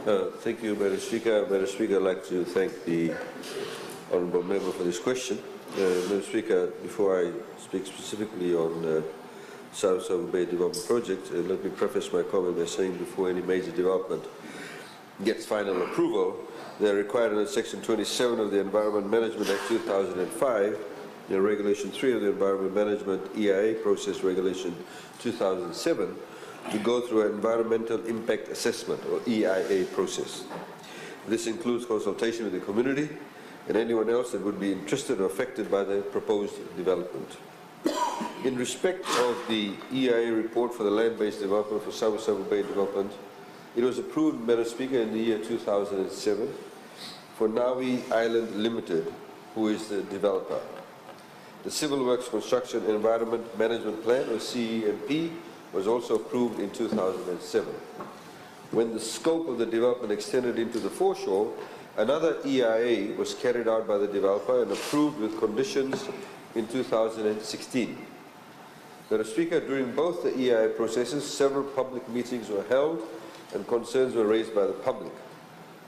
Thank you, Madam Speaker. Madam Speaker, I'd like to thank the Honourable Member for this question. Madam Speaker, before I speak specifically on the South Savo Bay Development Project, let me preface my comment by saying before any major development gets final approval, they are required under Section 27 of the Environment Management Act 2005, Regulation 3 of the Environment Management EIA Process Regulation 2007, to go through an Environmental Impact Assessment, or EIA process. This includes consultation with the community and anyone else that would be interested or affected by the proposed development. In respect of the EIA report for the land-based development for South Savo Bay Development, it was approved, Madam Speaker, in the year 2007 for Navi Island Limited, who is the developer. The Civil Works Construction Environment Management Plan, or CEMP, was also approved in 2007. When the scope of the development extended into the foreshore, another EIA was carried out by the developer and approved with conditions in 2016. Madam Speaker, during both the EIA processes, several public meetings were held and concerns were raised by the public.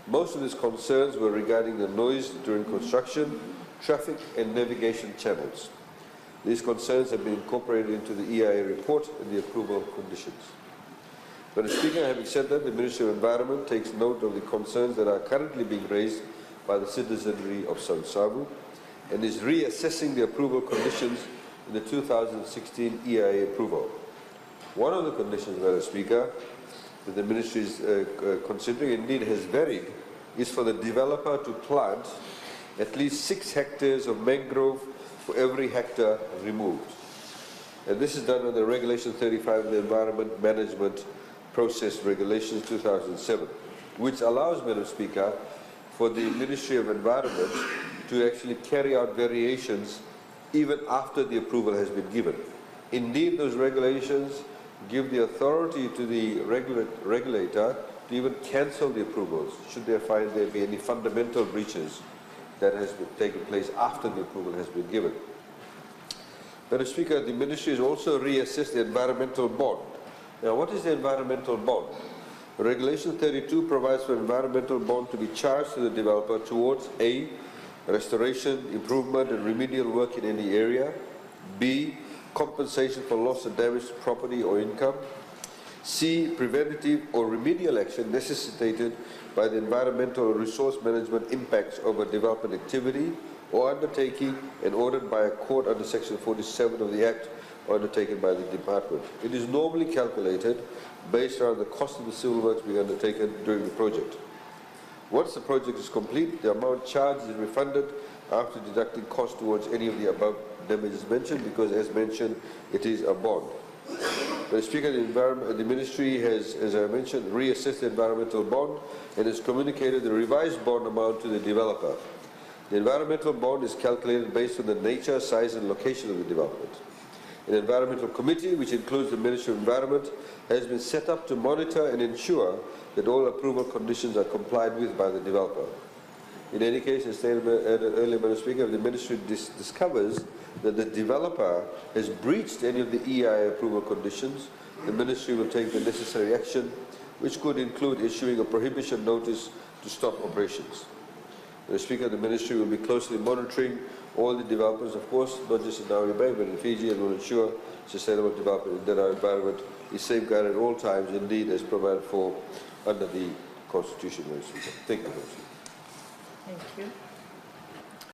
Most of these concerns were regarding the noise during construction, traffic and navigation channels. These concerns have been incorporated into the EIA report and the approval conditions. Madam Speaker, having said that, the Ministry of Environment takes note of the concerns that are currently being raised by the citizenry of South Savo and is reassessing the approval conditions in the 2016 EIA approval. One of the conditions, Madam Speaker, that the Ministry is considering, indeed has varied, is for the developer to plant at least 6 hectares of mangrove for every hectare removed. And this is done under Regulation 35 of the Environment Management Process Regulations 2007, which allows, Madam Speaker, for the Ministry of Environment to actually carry out variations even after the approval has been given. Indeed, those regulations give the authority to the regulator to even cancel the approvals should they find there be any fundamental breaches that has taken place after the approval has been given. Madam Speaker, the Ministry has also reassessed the environmental bond. Now, what is the environmental bond? Regulation 32 provides for environmental bond to be charged to the developer towards A, restoration, improvement and remedial work in any area, B, compensation for loss or damage to property or income, C, preventative or remedial action necessitated by the environmental or resource management impacts of a development activity or undertaking and ordered by a court under Section 47 of the Act or undertaken by the Department. It is normally calculated based on the cost of the civil works being undertaken during the project. Once the project is complete, the amount charged is refunded after deducting costs towards any of the above damages mentioned, because as mentioned, it is a bond. The Speaker, the Ministry has, as I mentioned, reassessed the environmental bond and has communicated the revised bond amount to the developer. The environmental bond is calculated based on the nature, size and location of the development. An environmental committee, which includes the Ministry of Environment, has been set up to monitor and ensure that all approval conditions are complied with by the developer. In any case, as stated earlier, Madam Speaker, if the Ministry discovers that the developer has breached any of the EIA approval conditions, the Ministry will take the necessary action, which could include issuing a prohibition notice to stop operations. Madam Speaker, the Ministry will be closely monitoring all the developments, of course, not just in Navi Bay, but in Fiji, and will ensure sustainable development that our environment is safeguarded at all times, indeed as provided for under the Constitution. Madam Speaker. Thank you, Madam Speaker. Thank you.